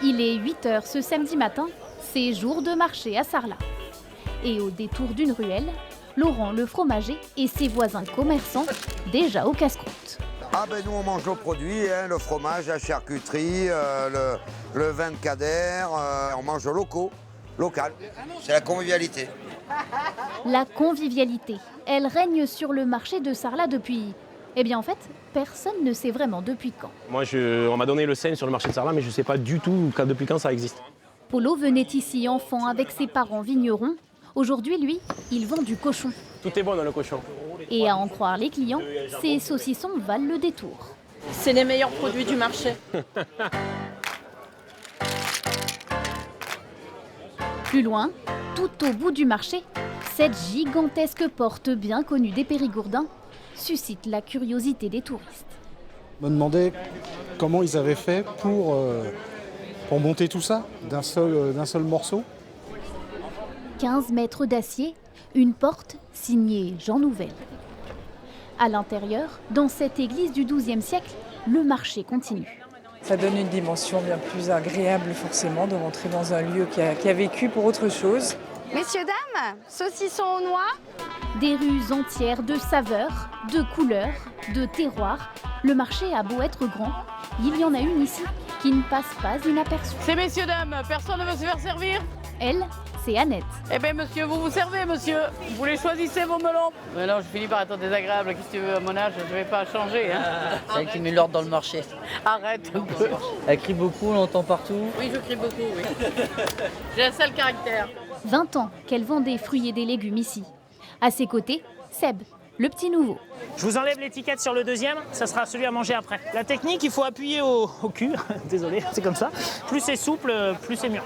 Il est 8 h ce samedi matin, c'est jour de marché à Sarlat. Et au détour d'une ruelle, Laurent le fromager et ses voisins commerçants déjà au casse-croûte. Ah ben nous on mange nos produits, hein, le fromage, la charcuterie, le vin de Cader, on mange locaux, local. C'est la convivialité. La convivialité, elle règne sur le marché de Sarlat depuis... Eh bien en fait, personne ne sait vraiment depuis quand. Moi, on m'a donné le sein sur le marché de Sarlat, mais je ne sais pas du tout depuis quand ça existe. Polo venait ici enfant avec ses parents vignerons. Aujourd'hui, lui, il vend du cochon. Tout est bon dans le cochon. Et à en croire les clients, ces saucissons valent le détour. C'est les meilleurs produits du marché. Plus loin, tout au bout du marché, cette gigantesque porte bien connue des Périgourdins suscite la curiosité des touristes. Je me demandais comment ils avaient fait pour monter tout ça d'un seul morceau. 15 mètres d'acier, une porte signée Jean Nouvel. À l'intérieur, dans cette église du XIIe siècle, le marché continue. Ça donne une dimension bien plus agréable forcément de rentrer dans un lieu qui a vécu pour autre chose. Messieurs, dames, saucisson aux noix. Des rues entières de saveurs, de couleurs, de terroirs. Le marché a beau être grand, il y en a une ici qui ne passe pas inaperçue. C'est messieurs, dames, personne ne veut se faire servir? Elle, c'est Annette. Eh bien monsieur, vous vous servez monsieur. Vous les choisissez vos melons. Mais non, je finis par être désagréable. Qu'est-ce que tu veux à mon âge? Je vais pas changer. Hein. C'est elle qui met l'ordre dans le marché. Arrête un peu. Elle crie beaucoup, on l'entend partout. Oui, je crie beaucoup, oui. J'ai un sale caractère. 20 ans qu'elle vend des fruits et des légumes ici. À ses côtés, Seb, le petit nouveau. Je vous enlève l'étiquette sur le deuxième, ça sera celui à manger après. La technique, il faut appuyer au cul, désolé, c'est comme ça. Plus c'est souple, plus c'est mûr.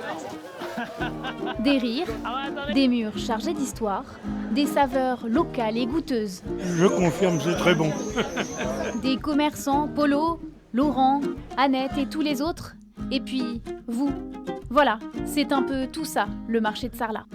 Des rires, des murs chargés d'histoire, des saveurs locales et goûteuses. Je confirme, c'est très bon. Des commerçants, Polo, Laurent, Annette et tous les autres. Et puis, vous. Voilà, c'est un peu tout ça, le marché de Sarlat.